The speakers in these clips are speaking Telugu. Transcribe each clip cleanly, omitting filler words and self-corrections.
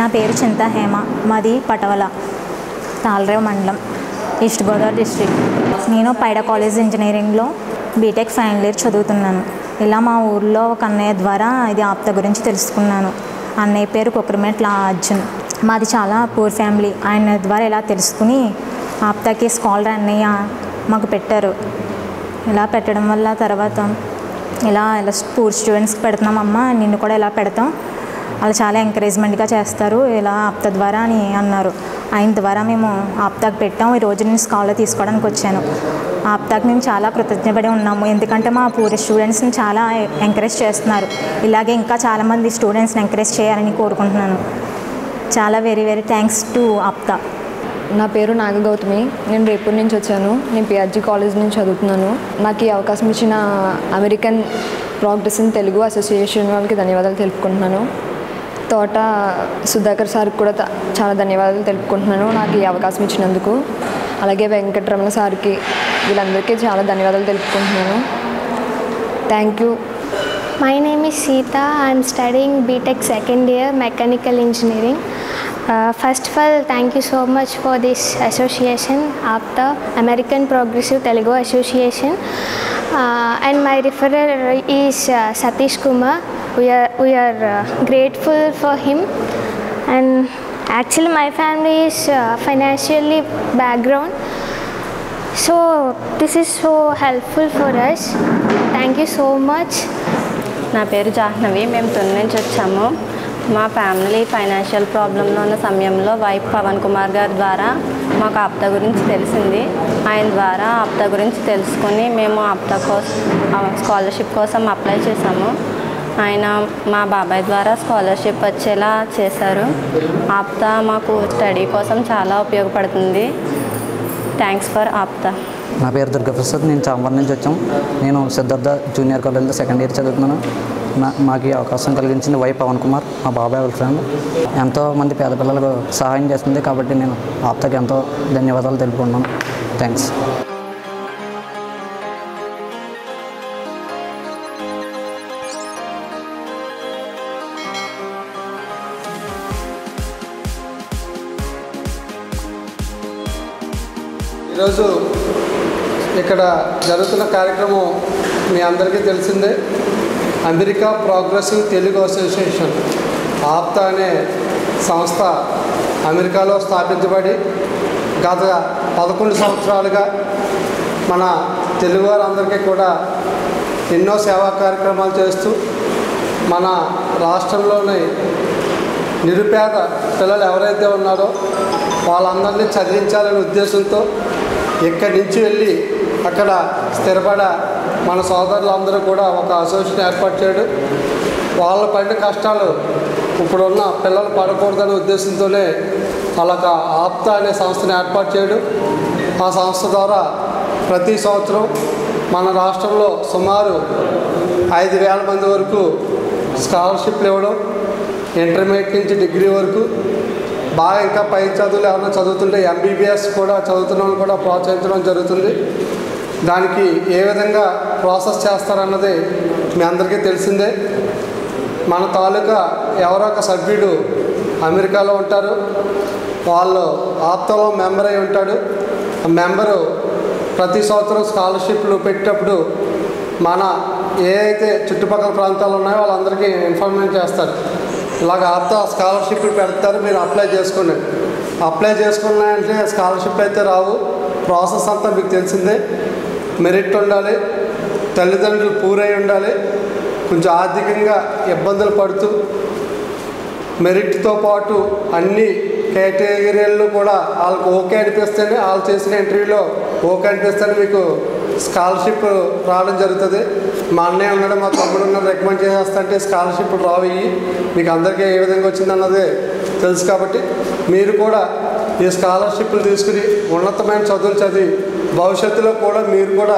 నా పేరు చింత హేమ, మాది పటవల, తాళరేవు మండలం, ఈస్ట్ గోదావరి డిస్ట్రిక్ట్. నేను పైడా కాలేజ్ ఇంజనీరింగ్లో బీటెక్ ఫైనల్ ఇయర్ చదువుతున్నాను. ఇలా మా ఊర్లో ఒక అన్నయ్య ద్వారా ఇది ఆప్తా గురించి తెలుసుకున్నాను. అన్నయ్య పేరు కుక్కరమెట్ల అర్జున్. మాది చాలా పూర్ ఫ్యామిలీ. ఆయన ద్వారా ఇలా తెలుసుకుని ఆప్తాకి స్కాలర్ అన్నయ్య మాకు పెట్టారు. ఇలా పెట్టడం వల్ల తర్వాత ఇలా పూర్ స్టూడెంట్స్కి పెడుతున్నామమ్మా, నిన్ను కూడా ఇలా పెడతాం, వాళ్ళు చాలా ఎంకరేజ్మెంట్గా చేస్తారు ఇలా ఆప్తా ద్వారా అని అన్నారు. ఆయన ద్వారా మేము ఆప్తాకి పెట్టాం. ఈరోజు నేను స్కాలర్ తీసుకోవడానికి వచ్చాను. ఆప్తాకి మేము చాలా కృతజ్ఞపడి ఉన్నాము, ఎందుకంటే మా పూర్ స్టూడెంట్స్ని చాలా ఎంకరేజ్ చేస్తున్నారు. ఇలాగే ఇంకా చాలామంది స్టూడెంట్స్ని ఎంకరేజ్ చేయాలని కోరుకుంటున్నాను. చాలా very very thanks to APTA. నా పేరు నాగగౌతమి. నేను రేపూర్ నుంచి వచ్చాను. నేను పిఆర్జీ కాలేజ్ నుంచి చదువుతున్నాను. నాకు ఈ అవకాశం ఇచ్చిన American progress in Telugu association వాళ్ళకి ధన్యవాదాలు తెలుపుకుంటున్నాను. తోట సుధాకర్ సార్కి కూడా చాలా ధన్యవాదాలు తెలుపుకుంటున్నాను నాకు ఈ అవకాశం ఇచ్చినందుకు. అలాగే వెంకటరమణ సార్కి, వీళ్ళందరికీ చాలా ధన్యవాదాలు తెలుపుకుంటున్నాను. Thank you. My name is Seeta. I am studying BTech second year mechanical engineering. First of all, thank you so much for this association, APTA, American Progressive Telugu Association. And my referrer is Satish Kumar. We are grateful for him. And actually my family is financially background. So this is so helpful for us. Thank you so much. నా పేరు జాహ్నవి. మేము తుని నుంచి వచ్చాము. మా ఫ్యామిలీ ఫైనాన్షియల్ ప్రాబ్లంలో ఉన్న సమయంలో వైఫ్ పవన్ కుమార్ గారి ద్వారా మాకు ఆప్తా గురించి తెలిసింది. ఆయన ద్వారా ఆప్తా గురించి తెలుసుకొని మేము ఆప్తా స్కాలర్షిప్ కోసం అప్లై చేసాము. ఆయన మా బాబాయ్ ద్వారా స్కాలర్షిప్ వచ్చేలా చేశారు. ఆప్తా మాకు స్టడీ కోసం చాలా ఉపయోగపడుతుంది. Thanks for APTA. నా పేరు దుర్గాప్రసాద్. నేను చాంబర్ నుంచి వచ్చాం. నేను సిద్ధార్థ జూనియర్ కాలేజ్లో సెకండ్ ఇయర్ చదువుతున్నాను. మాకు ఈ అవకాశం కలిగించింది వై పవన్ కుమార్, మా బాబాయ్ వాళ్ళ ఫ్రెండ్. ఎంతోమంది పేద పిల్లలకు సహాయం చేస్తుంది కాబట్టి నేను ఆప్తాకి ఎంతో ధన్యవాదాలు తెలుపుకుంటున్నాను. థ్యాంక్స్. ఈరోజు ఇక్కడ జరుగుతున్న కార్యక్రమం మీ అందరికీ తెలిసిందే. America progressive Telugu association APTA అనే సంస్థ అమెరికాలో స్థాపించబడి గత 11 సంవత్సరాలుగా మన తెలుగువారందరికీ కూడా ఎన్నో సేవా కార్యక్రమాలు చేస్తూ మన రాష్ట్రంలోని నిరుపేద పిల్లలు ఎవరైతే ఉన్నారో వాళ్ళందరినీ చదివించాలనే ఉద్దేశంతో ఇక్కడి నుంచి వెళ్ళి అక్కడ స్థిరపడ మన సోదరులందరూ కూడా ఒక అసోసియేషన్ ఏర్పాటు చేయడం, వాళ్ళ పడిన కష్టాలు ఇప్పుడున్న పిల్లలు పడకూడదనే ఉద్దేశంతోనే అలాగ ఆప్తా అనే సంస్థను ఏర్పాటు చేయడం. ఆ సంస్థ ద్వారా ప్రతి సంవత్సరం మన రాష్ట్రంలో సుమారు 5,000 మంది వరకు స్కాలర్షిప్లు ఇవ్వడం, ఇంటర్మీడియట్ నుంచి డిగ్రీ వరకు, బాగా ఇంకా పై చదువులు ఏమైనా చదువుతుంటే ఎంబీబీఎస్ కూడా చదువుతున్న వాళ్ళు కూడా ప్రోత్సహించడం జరుగుతుంది. దానికి ఏ విధంగా ప్రాసెస్ చేస్తారన్నది మీ అందరికీ తెలిసిందే. మన తాలూకా ఎవరో ఒక సభ్యుడు అమెరికాలో ఉంటారు, వాళ్ళు ఆప్తాలో మెంబర్ అయి ఉంటాడు. ఆ మెంబరు ప్రతి సంవత్సరం స్కాలర్షిప్లు పెట్టేటప్పుడు మన ఏ అయితే చుట్టుపక్కల ప్రాంతాలు ఉన్నాయో వాళ్ళందరికీ ఇన్ఫర్మేషన్ చేస్తారు. ఇలాగ ఆప్తా స్కాలర్షిప్లు పెడతారు, మీరు అప్లై చేసుకోండి. అప్లై చేసుకున్నాయంటే స్కాలర్షిప్ అయితే రావు. ప్రాసెస్ అంతా మీకు తెలిసిందే. మెరిట్ ఉండాలి, తల్లిదండ్రులు పూరై ఉండాలి, కొంచెం ఆర్థికంగా ఇబ్బందులు పడుతూ మెరిట్తో పాటు అన్ని కేటగిరీల్లో కూడా వాళ్ళకి ఓకే అనిపిస్తేనే, వాళ్ళు చేసిన ఇంటర్వ్యూలో ఓకే అనిపిస్తేనే మీకు స్కాలర్షిప్ రావడం జరుగుతుంది. మా అన్నయ్య ఉన్నాడు, మా తమ్ముడు ఉన్నాడు, రికమెండ్ చేసేస్తే స్కాలర్షిప్ రావు. మీకు అందరికీ ఏ విధంగా వచ్చిందన్నది తెలుసు కాబట్టి మీరు కూడా ఈ స్కాలర్షిప్లు తీసుకుని ఉన్నతమైన చదువులు చదివి భవిష్యత్తులో కూడా మీరు కూడా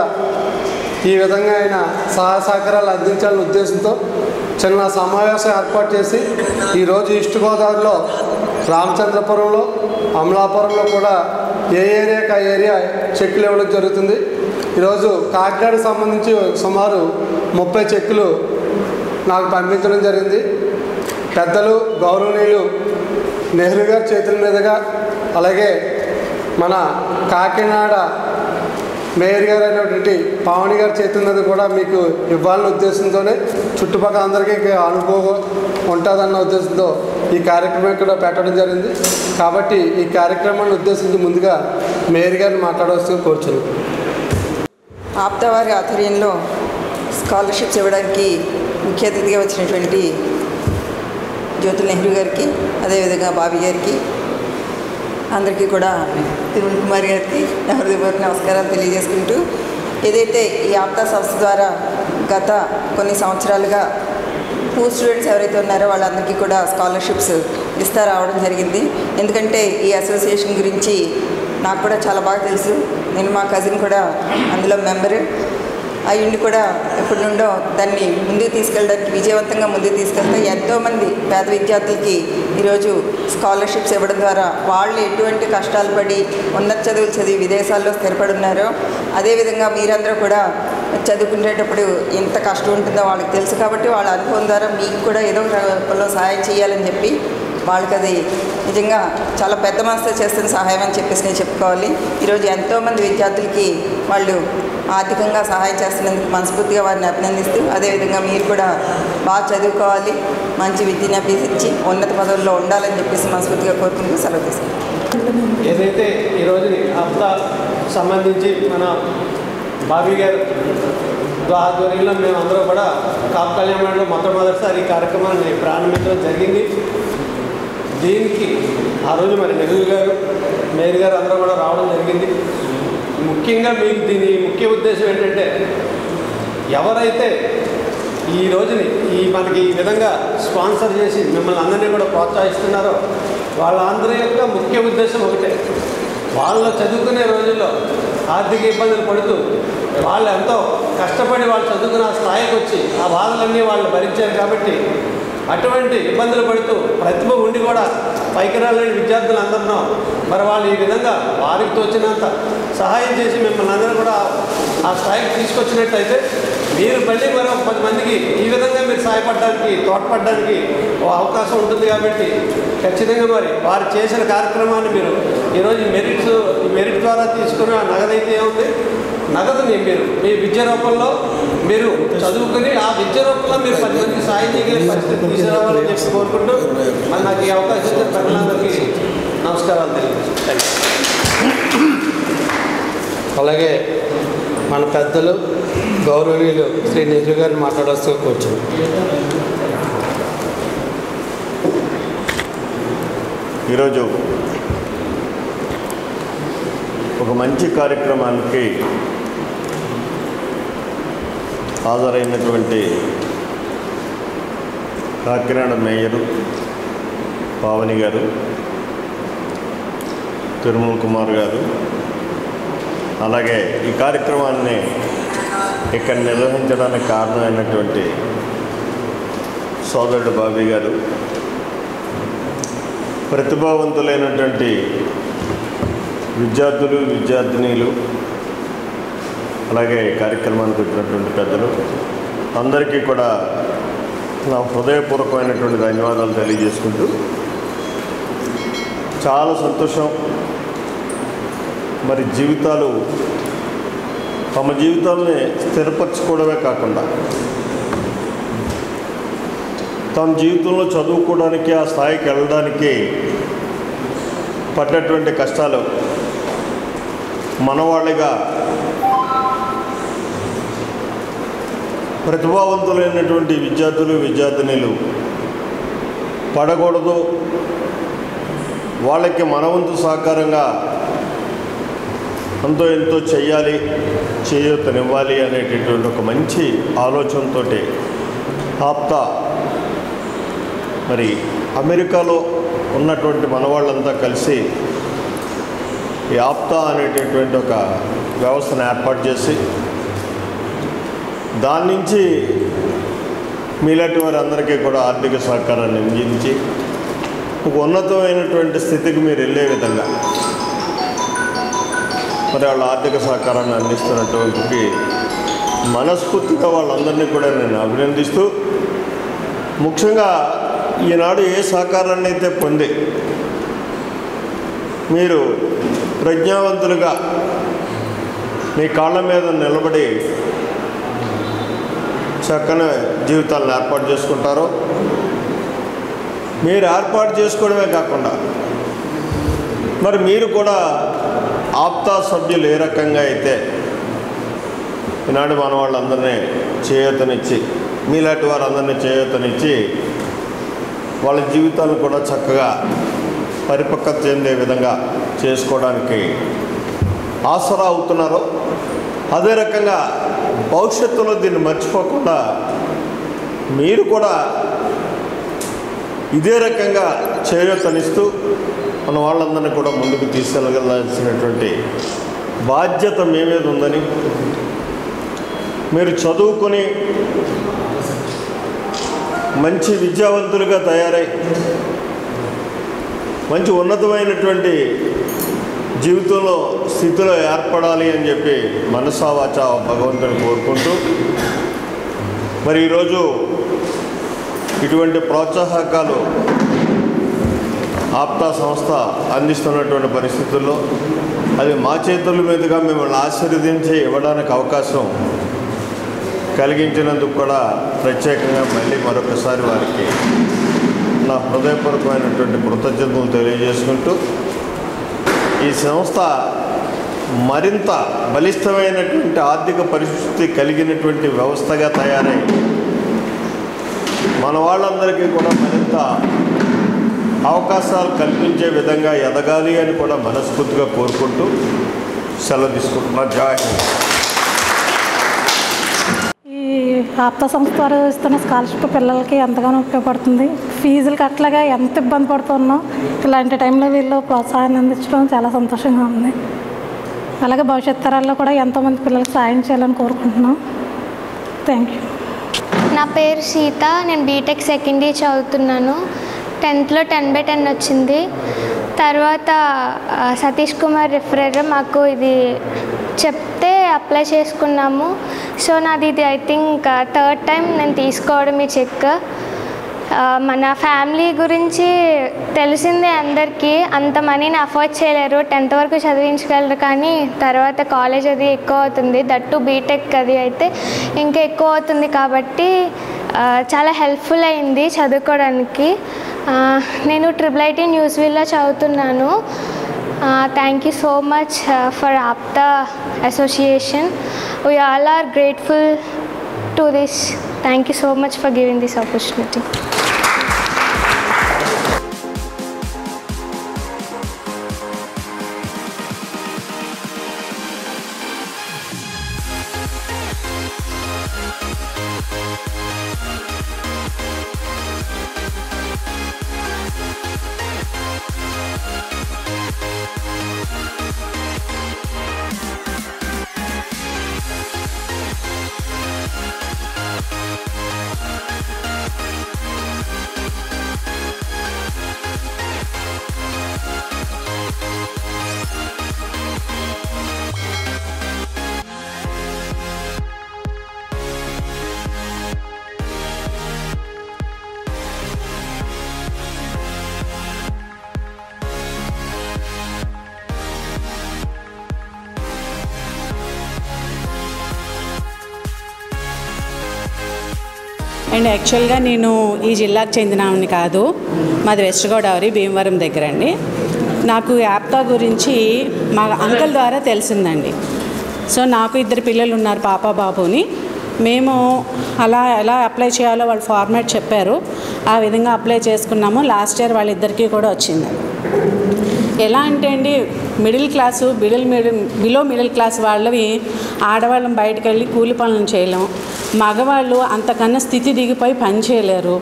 ఈ విధంగా అయిన సహాయ సహకారాలు అందించాలనే ఉద్దేశంతో చిన్న సమావేశం ఏర్పాటు చేసి ఈరోజు ఈస్ట్ గోదావరిలో రామచంద్రపురంలో, అమలాపురంలో కూడా ఏ ఏరియాకి ఆ ఏరియా చెక్కులు ఇవ్వడం జరుగుతుంది. ఈరోజు కాకినాడకు సంబంధించి సుమారు 30 చెక్కులు నాకు పంపించడం జరిగింది. పెద్దలు గౌరవనీయులు నెహ్రూ గారి చేతుల మీదుగా, అలాగే మన కాకినాడ మేయర్ గారు అయినటువంటి పావని గారి చేతుల మీద కూడా మీకు ఇవ్వాలనే ఉద్దేశంతోనే చుట్టుపక్కల అందరికీ అనుభవం ఉంటుందన్న ఉద్దేశంతో ఈ కార్యక్రమం ఇక్కడ పెట్టడం జరిగింది. కాబట్టి ఈ కార్యక్రమాన్ని ఉద్దేశించి ముందుగా మేయర్ గారిని మాట్లాడవలసి కోరుచున్నాను. ఆప్తా వారి ఆధ్వర్యంలో స్కాలర్షిప్స్ ఇవ్వడానికి ముఖ్య అతిథిగా వచ్చినటువంటి జ్యోతుల నెహ్రూ గారికి, అదేవిధంగా బాబీ గారికి, అందరికీ కూడా తిరుమల కుమార్ గారికి నా హృదయపూర్వక నమస్కారాలు తెలియజేసుకుంటూ, ఏదైతే ఈ ఆప్తా సంస్థ ద్వారా గత కొన్ని సంవత్సరాలుగా పూర్ స్టూడెంట్స్ ఎవరైతే ఉన్నారో వాళ్ళందరికీ కూడా స్కాలర్షిప్స్ ఇస్తా రావడం జరిగింది. ఎందుకంటే ఈ అసోసియేషన్ గురించి నాకు కూడా చాలా బాగా తెలుసు. నేను మా కజిన్ కూడా అందులో మెంబరు అయ్యుండి కూడా ఎప్పటి నుండో దాన్ని ముందుకు తీసుకెళ్ళడానికి, విజయవంతంగా ముందుకు తీసుకెళ్తే ఎంతోమంది పేద విద్యార్థులకి ఈరోజు స్కాలర్షిప్స్ ఇవ్వడం ద్వారా వాళ్ళు ఎటువంటి కష్టాలు పడి ఉన్నత చదువులు చదివి విదేశాల్లో స్థిరపడి ఉన్నారో, అదేవిధంగా మీరందరూ కూడా చదువుకునేటప్పుడు ఎంత కష్టం ఉంటుందో వాళ్ళకి తెలుసు. కాబట్టి వాళ్ళ అనుభవం ద్వారా మీకు కూడా ఏదో ఒక రూపంలో సహాయం చేయాలని చెప్పి వాళ్ళకి అది నిజంగా చాలా పెద్ద మనసుతో చేస్తున్న సహాయం అని చెప్పేసి నేను చెప్పుకోవాలి. ఈరోజు ఎంతోమంది విద్యార్థులకి వాళ్ళు ఆర్థికంగా సహాయం చేస్తున్నందుకు మనస్ఫూర్తిగా వారిని అభినందిస్తూ, అదేవిధంగా మీరు కూడా బాగా చదువుకోవాలి, మంచి విద్యను అభ్యసించి ఉన్నత పదవుల్లో ఉండాలని చెప్పేసి మనస్ఫూర్తిగా కోరుకుంటూ సెలవు తీసుకుంటాం. ఏదైతే ఈరోజు ఆప్తా సంబంధించి మన బాబీ గారు ఆధ్వర్యంలో మేము అందరూ కూడా కాపు కళ్యాణంలో మొట్టమొదటిసారి ఈ కార్యక్రమాన్ని ప్రారంభించడం జరిగింది. దీనికి ఆ రోజు మరి నెహ్రూ గారు, మేయర్ గారు అందరూ కూడా రావడం జరిగింది. ముఖ్యంగా మీకు దీని ముఖ్య ఉద్దేశం ఏంటంటే, ఎవరైతే ఈ రోజుని మనకి ఈ విధంగా స్పాన్సర్ చేసి మిమ్మల్ని అందరినీ కూడా ప్రోత్సహిస్తున్నారో వాళ్ళందరి యొక్క ముఖ్య ఉద్దేశం ఒకటే, వాళ్ళు చదువుకునే రోజుల్లో ఆర్థిక ఇబ్బందులు పడుతూ వాళ్ళు ఎంతో కష్టపడి వాళ్ళు చదువుకున్న స్థాయికి వచ్చి ఆ బాధలన్నీ వాళ్ళు భరించారు. కాబట్టి అటువంటి ఇబ్బందులు పడుతూ ప్రతిభ ఉండి కూడా పైకి రాలేని విద్యార్థులందరినో మరి వాళ్ళు ఈ విధంగా వారికి తోచినంత సహాయం చేసి మిమ్మల్ని అందరూ కూడా ఆ స్థాయికి తీసుకొచ్చినట్టయితే మీరు మళ్ళీ మరో 10 మందికి ఈ విధంగా మీరు సహాయపడడానికి, తోడ్పడడానికి అవకాశం ఉంటుంది. కాబట్టి ఖచ్చితంగా మరి వారు చేసిన కార్యక్రమాన్ని మీరు ఈరోజు ఈ మెరిట్ ద్వారా తీసుకున్న నగదైతే ఏముంది, నగదుని మీరు మీ విద్య రూపంలో మీరు చదువుకుని ఆ విద్య రూపంలో మీరు 10 మందికి సాయం చేయగలిగే పరిస్థితి తీసుకురావాలని చెప్పి కోరుకుంటూ మరి నాకు ఈ అవకాశం ఇచ్చిన ప్రజలందరికీ నమస్కారాలు తెలియజేస్తాను. అలాగే మన పెద్దలు గౌరవనీయులు శ్రీ నెహ్రూ గారిని మాట్లాడాల్సి కూర్చున్నాం. ఈరోజు ఒక మంచి కార్యక్రమానికి హాజరైనటువంటి కాకినాడ మేయరు పావని గారు, తిరుమల కుమార్ గారు, అలాగే ఈ కార్యక్రమాన్ని ఇక్కడ నిర్వహించడానికి కారణమైనటువంటి సోదరుడు బాబీ గారు, ప్రతిభావంతులైనటువంటి విద్యార్థులు, విద్యార్థినీలు, అలాగే కార్యక్రమానికి వచ్చినటువంటి పెద్దలు అందరికీ కూడా నా హృదయపూర్వకమైనటువంటి ధన్యవాదాలు తెలియజేసుకుంటూ, చాలా సంతోషం. మరి జీవితాలు తమ జీవితాలని స్థిరపరచుకోవడమే కాకుండా తమ జీవితంలో చదువుకోవడానికి, ఆ స్థాయికి వెళ్ళడానికి పడ్డటువంటి కష్టాలు మనవాళ్ళిగా ప్రతిభావంతులైనటువంటి విద్యార్థులు, విద్యార్థినీలు పడకూడదు, వాళ్ళకి మనవంతు సహకారంగా అంతో ఎంతో చెయ్యాలి, చేయూతనివ్వాలి అనేటటువంటి ఒక మంచి ఆలోచనతో ఆప్తా మరి అమెరికాలో ఉన్నటువంటి మనవాళ్ళంతా కలిసి ఈ ఆప్తా అనేటటువంటి ఒక వ్యవస్థను ఏర్పాటు చేసి దాని నుంచి మీలాంటి వారందరికీ కూడా ఆర్థిక సహకారాన్ని అందించి ఒక ఉన్నతమైనటువంటి స్థితికి మీరు వెళ్ళే విధంగా మరి వాళ్ళ ఆర్థిక సహకారాన్ని అందిస్తున్నటువంటి మనస్ఫూర్తిగా వాళ్ళందరినీ కూడా నేను అభినందిస్తూ, ముఖ్యంగా ఈనాడు ఏ సహకారాన్ని అయితే పొంది మీరు ప్రజ్ఞావంతులుగా మీ కాళ్ళ మీద నిలబడి చక్కని జీవితాలను ఏర్పాటు చేసుకుంటారో, మీరు ఏర్పాటు చేసుకోవడమే కాకుండా మరి మీరు కూడా ఆప్తా సభ్యులు ఏ రకంగా అయితే ఈనాడు మన వాళ్ళందరినీ చేయూతనిచ్చి, మీలాంటి వారందరినీ చేయూతనిచ్చి వాళ్ళ జీవితాలను కూడా చక్కగా పరిపక్వత చెందే విధంగా చేసుకోవడానికి ఆసరా అవుతున్నారో, అదే రకంగా భవిష్యత్తులో దీన్ని మర్చిపోకుండా మీరు కూడా ఇదే రకంగా చేయూతనిస్తూ మన వాళ్ళందరినీ కూడా ముందుకు తీసుకెళ్ళగలసినటువంటి బాధ్యత మీ మీద ఉందని, మీరు చదువుకొని మంచి విద్యావంతులుగా తయారై మంచి ఉన్నతమైనటువంటి జీవితంలో స్థితిలో ఏర్పడాలి అని చెప్పి మనసా వాచా భగవంతుని కోరుకుంటూ, మరి ఈరోజు ఇటువంటి ప్రోత్సాహకాలు ఆప్తా సంస్థ అందిస్తున్నటువంటి పరిస్థితుల్లో అది మా చేతుల మీదుగా మిమ్మల్ని ఆశీర్వదించి ఇవ్వడానికి అవకాశం కలిగించినందుకు కూడా ప్రత్యేకంగా మళ్ళీ మరొకసారి వారికి నా హృదయపూర్వకమైనటువంటి కృతజ్ఞతలు తెలియజేసుకుంటూ, ఈ సంస్థ మరింత బలిష్టమైనటువంటి ఆర్థిక పరిస్థితి కలిగినటువంటి వ్యవస్థగా తయారై మన వాళ్ళందరికీ కూడా మరింత అవకాశాలు కల్పించే విధంగా ఎదగాలి అని కూడా మనస్ఫూర్తిగా కోరుకుంటూ సెలవు తీసుకుంటున్నాను. జై హింద్. ఈ ఆప్తా సంస్థ వారు ఇస్తున్న స్కాలర్షిప్ పిల్లలకి ఎంతగానో ఉపయోగపడుతుంది. ఫీజులు కట్టలేగా ఎంత ఇబ్బంది పడుతున్నాం, ఇలాంటి టైంలో వీళ్ళు ప్రోత్సాహాన్ని అందించడం చాలా సంతోషంగా ఉంది. అలాగే భవిష్యత్ తరాల్లో కూడా ఎంతోమంది పిల్లలకు సాయం చేయాలని కోరుకుంటున్నాం. Thank you. నా పేరు సీత, నేను బీటెక్ సెకండ్ ఇయర్ చదువుతున్నాను. 10th 10/10 వచ్చింది. తర్వాత సతీష్ కుమార్ రిఫరర్ మాకు ఇది చెప్తే అప్లై చేసుకున్నాము. సో నాది ఇది ఐ థింక్ 3rd టైం నేను తీసుకోవడం ఈ చెక్. మన ఫ్యామిలీ గురించి తెలిసిందే అందరికీ, అంత మనీని అఫోర్డ్ చేయలేరు. 10th వరకు చదివించగలరు, కానీ తర్వాత కాలేజ్ అది ఎక్కువ అవుతుంది, దట్టు బీటెక్ అది అయితే ఇంకా ఎక్కువ అవుతుంది. కాబట్టి చాలా హెల్ప్ఫుల్ అయింది చదువుకోవడానికి. నేను IIIT న్యూస్విల్లో చదువుతున్నాను. Thank you so much for APTA association. We all are grateful to this. Thank you so much for giving this opportunity. And యాక్చువల్గా నేను ఈ జిల్లాకు చెందినవాడిని కాదు, మాది వెస్ట్ గోదావరి భీమవరం దగ్గర అండి. నాకు ఆప్తా గురించి మా అంకుల్ ద్వారా తెలిసిందండి. సో నాకు 2 పిల్లలు ఉన్నారు, పాప బాబుని. మేము అలా ఎలా అప్లై చేయాలో వాళ్ళు ఫార్మాట్ చెప్పారు, ఆ విధంగా అప్లై చేసుకున్నాము. లాస్ట్ ఇయర్ వాళ్ళిద్దరికీ కూడా వచ్చింది. ఎలా అంటే అండి, middle class below middle class వాళ్ళవి ఆడవాళ్ళం బయటకు వెళ్ళి కూలి పనులను చేయలేం, మగవాళ్ళు అంతకన్నా స్థితి దిగిపోయి పని చేయలేరు.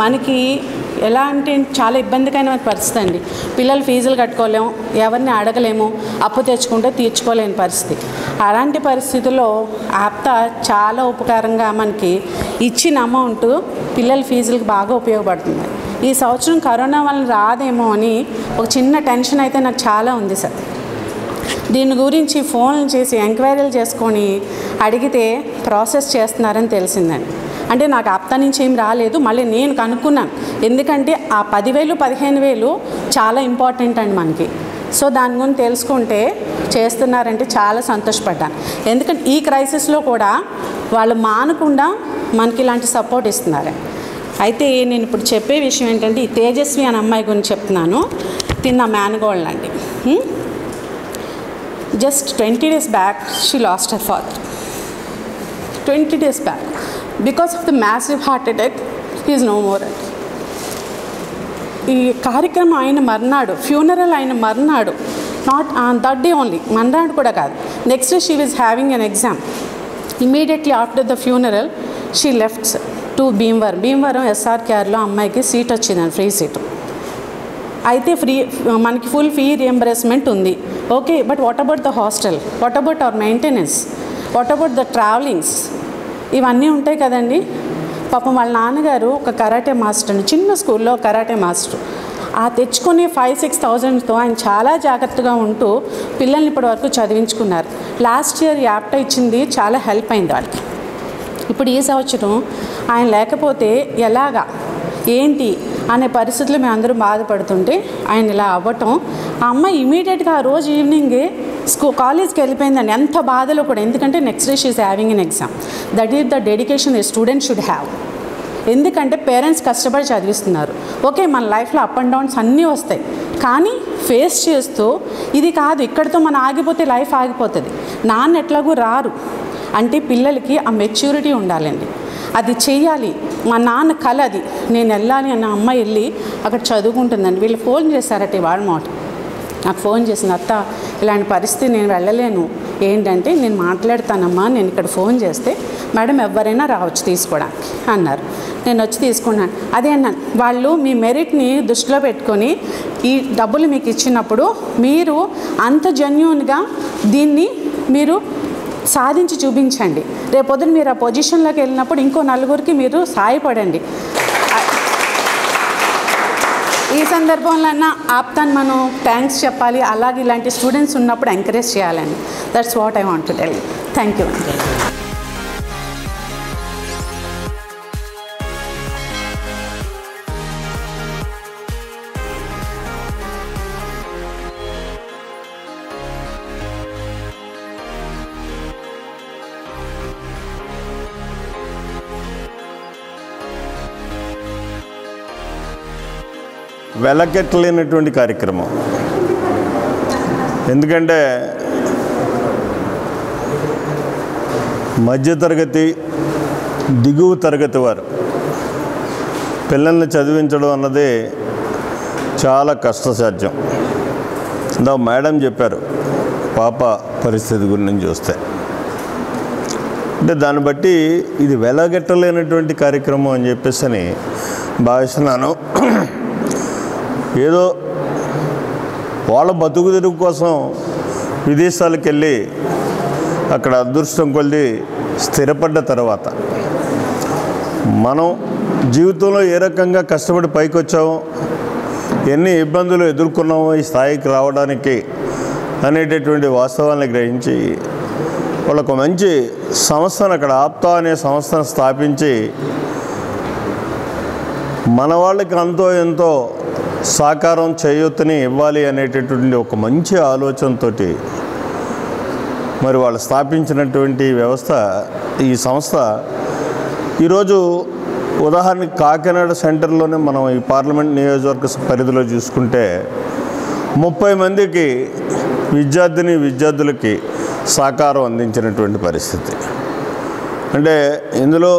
మనకి ఎలా అంటే చాలా ఇబ్బందికరమైన పరిస్థితి అండి. పిల్లలు ఫీజులు కట్టుకోలేము, ఎవరిని అడగలేము, అప్పు తెచ్చుకుంటే తీర్చుకోలేని పరిస్థితి. అలాంటి పరిస్థితుల్లో ఆప్తా చాలా ఉపకారంగా మనకి ఇచ్చిన అమౌంట్ పిల్లల ఫీజులకు బాగా ఉపయోగపడుతుంది. ఈ సంవత్సరం కరోనా వల్ల రాదేమో అని ఒక చిన్న టెన్షన్ అయితే నాకు చాలా ఉంది సార్. దీని గురించి ఫోన్లు చేసి ఎంక్వైరీలు చేసుకొని అడిగితే ప్రాసెస్ చేస్తున్నారని తెలిసిందండి. అంటే నాకు ఆప్తా నుంచి ఏం రాలేదు, మళ్ళీ నేను కనుక్కున్నాను. ఎందుకంటే ఆ 10,000 15,000 చాలా ఇంపార్టెంట్ అండి మనకి. సో దాని గురించి తెలుసుకుంటే చేస్తున్నారంటే చాలా సంతోషపడ్డాను. ఎందుకంటే ఈ క్రైసిస్లో కూడా వాళ్ళు మానకుండా మనకి ఇలాంటి సపోర్ట్ ఇస్తున్నారు. అయితే నేను ఇప్పుడు చెప్పే విషయం ఏంటంటే, ఈ తేజస్వి అనే అమ్మాయి గురించి చెప్తున్నాను. తిన్న మేనగోళ్ళ అండి. Just 20 days back she lost her father. 20 days back because of the massive heart attack is no more అండి. ఈ కార్యక్రమం ఆయన మర్నాడు, ఫ్యూనరల్ ఆయన మర్నాడు, not on that day only, మర్నాడు కూడా కాదు, next day she was having an exam. Immediately after the funeral she left to Bhimavaram SRKRలో అమ్మాయికి సీట్ వచ్చిందండి, ఫ్రీ సీటు. అయితే మనకి ఫుల్ ఫీ రియంబర్స్మెంట్ ఉంది. Okay, but what about the hostel, what about our maintenance, what about the travellings, ఇవన్నీ ఉంటాయి కదండి. పాపం వాళ్ళ నాన్నగారు ఒక కరాటే మాస్టర్, చిన్న స్కూల్లో కరాటే మాస్టర్. ఆ తెచ్చుకునే 5,000-6,000తో ఆయన చాలా జాగ్రత్తగా ఉంటూ పిల్లల్ని ఇప్పటి వరకు చదివించుకున్నారు. లాస్ట్ ఇయర్ యాప్టా ఇచ్చింది చాలా హెల్ప్ అయింది వాళ్ళకి. ఇప్పుడు ఈ సంవత్సరం ఆయన లేకపోతే ఎలాగా ఏంటి అనే పరిస్థితులు మేము అందరూ బాధపడుతుంటే ఆయన ఇలా అవ్వటం, ఆ అమ్మాయి ఇమీడియట్గా ఆ రోజు ఈవినింగే కాలేజ్కి వెళ్ళిపోయిందండి. ఎంత బాధలో కూడా, ఎందుకంటే next day she is having an exam. That is the dedication a student should have. ఎందుకంటే పేరెంట్స్ కష్టపడి చదివిస్తున్నారు. ఓకే, మన లైఫ్లో అప్ అండ్ డౌన్స్ అన్నీ వస్తాయి, కానీ ఫేస్ చేస్తూ ఇది కాదు ఇక్కడితో మనం ఆగిపోతే లైఫ్ ఆగిపోతుంది. నాన్న ఎట్లాగూ రారు అంటే పిల్లలకి ఆ మెచ్యూరిటీ ఉండాలండి. అది చెయ్యాలి. మా నాన్న కల అది, నేను వెళ్ళాలి అన్న అమ్మాయి వెళ్ళి అక్కడ చదువుకుంటుందండి. వీళ్ళు ఫోన్ చేశారట వాళ్ళ మాట, నాకు ఫోన్ చేసింది, అత్త ఇలాంటి పరిస్థితి నేను వెళ్ళలేను, ఏంటంటే నేను మాట్లాడతానమ్మా, నేను ఇక్కడ ఫోన్ చేస్తే మేడం ఎవరైనా రావచ్చు తీసుకోవడానికి అన్నారు. నేను వచ్చి తీసుకున్నాను. అదే అన్నాను, వాళ్ళు మీ మెరిట్ని దృష్టిలో పెట్టుకొని ఈ డబ్బులు మీకు ఇచ్చినప్పుడు మీరు అంత జెన్యూన్గా దీన్ని మీరు సాధించి చూపించండి. రేపొద్దున మీరు ఆ పొజిషన్లోకి వెళ్ళినప్పుడు ఇంకో నలుగురికి మీరు సాయపడండి. ఈ సందర్భంలో ఆప్తాన్ మనం థ్యాంక్స్ చెప్పాలి. అలాగే ఇలాంటి స్టూడెంట్స్ ఉన్నప్పుడు ఎంకరేజ్ చేయాలని. That's what I want to tell you. Thank you. వెలకెట్టలేనటువంటి కార్యక్రమం. ఎందుకంటే మధ్యతరగతి దిగువ తరగతి వారు పిల్లల్ని చదివించడం అన్నది చాలా కష్టసాధ్యం. మేడం చెప్పారు పాప పరిస్థితి గురించి చూస్తే, అంటే దాన్ని బట్టి ఇది వెలగట్టలేనటువంటి కార్యక్రమం అని చెప్పేసి భావిస్తున్నాను. ఏదో వాళ్ళ బతుకు తెరుగు కోసం విదేశాలకు వెళ్ళి అక్కడ అదృష్టం కొద్ది స్థిరపడ్డ తర్వాత మనం జీవితంలో ఏ రకంగా కష్టపడి పైకి వచ్చామో, ఎన్ని ఇబ్బందులు ఎదుర్కొన్నామో ఈ స్థాయికి రావడానికి అనేటటువంటి వాస్తవాన్ని గ్రహించి వాళ్ళకు మంచి సంస్థను, అక్కడ ఆప్తా అనే సంస్థను స్థాపించి మన వాళ్ళకి అంతో ఎంతో సాకారం చేయూతని ఇవ్వాలి అనేటటువంటి ఒక మంచి ఆలోచనతో మరి వాళ్ళు స్థాపించినటువంటి వ్యవస్థ, ఈ సంస్థ ఈరోజు ఉదాహరణకి కాకినాడ సెంటర్లోనే మనం ఈ పార్లమెంట్ నియోజకవర్గ పరిధిలో చూసుకుంటే 30 మందికి విద్యార్థులకి సహకారం అందించినటువంటి పరిస్థితి. అంటే ఇందులో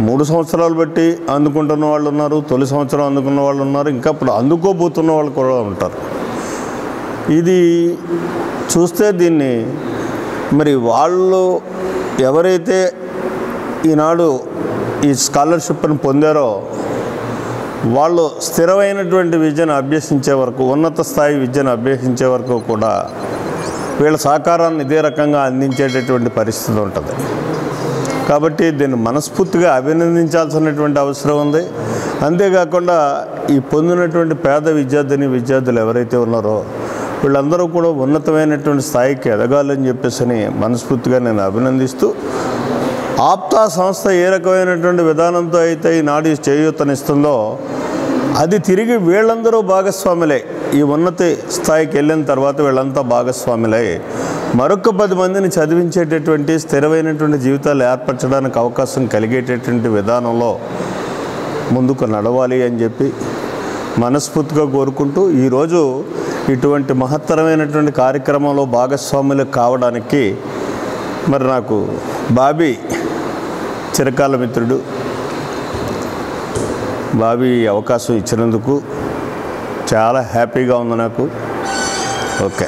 3 సంవత్సరాలు బట్టి అందుకుంటున్న వాళ్ళు ఉన్నారు, తొలి సంవత్సరం అందుకున్న వాళ్ళు ఉన్నారు, ఇంకా ఇప్పుడు అందుకోబోతున్న వాళ్ళు కూడా ఉంటారు. ఇది చూస్తే దీన్ని మరి వాళ్ళు ఎవరైతే ఈనాడు ఈ స్కాలర్షిప్ని పొందారో వాళ్ళు స్థిరమైనటువంటి విద్యను అభ్యసించే వరకు, ఉన్నత స్థాయి విద్యను అభ్యసించే వరకు కూడా వీళ్ళ సహకారాన్ని ఇదే రకంగా అందించేటటువంటి పరిస్థితి ఉంటుంది. కాబట్టి దీన్ని మనస్ఫూర్తిగా అభినందించాల్సినటువంటి అవసరం ఉంది. అంతేకాకుండా ఈ పొందినటువంటి పేద విద్యార్థులు ఎవరైతే ఉన్నారో వీళ్ళందరూ కూడా ఉన్నతమైనటువంటి స్థాయికి ఎదగాలని చెప్పేసి మనస్ఫూర్తిగా నేను అభినందిస్తూ ఆప్తా సంస్థ ఏ రకమైనటువంటి విధానంతో అయితే ఈనాడు చేయూతనిస్తుందో అది తిరిగి వీళ్ళందరూ భాగస్వాములే. ఈ ఉన్నతి స్థాయికి వెళ్ళిన తర్వాత వీళ్ళంతా భాగస్వాములై మరొక 10 మందిని చదివించేటటువంటి స్థిరమైనటువంటి జీవితాలు ఏర్పరచడానికి అవకాశం కలిగేటటువంటి విధానంలో ముందుకు నడవాలి అని చెప్పి మనస్ఫూర్తిగా కోరుకుంటూ ఈరోజు ఇటువంటి మహత్తరమైనటువంటి కార్యక్రమంలో భాగస్వాములు కావడానికి మరి నాకు బాబీ చిరకాల మిత్రుడు బాబీ అవకాశం ఇచ్చినందుకు చాలా హ్యాపీగా ఉంది నాకు. ఓకే.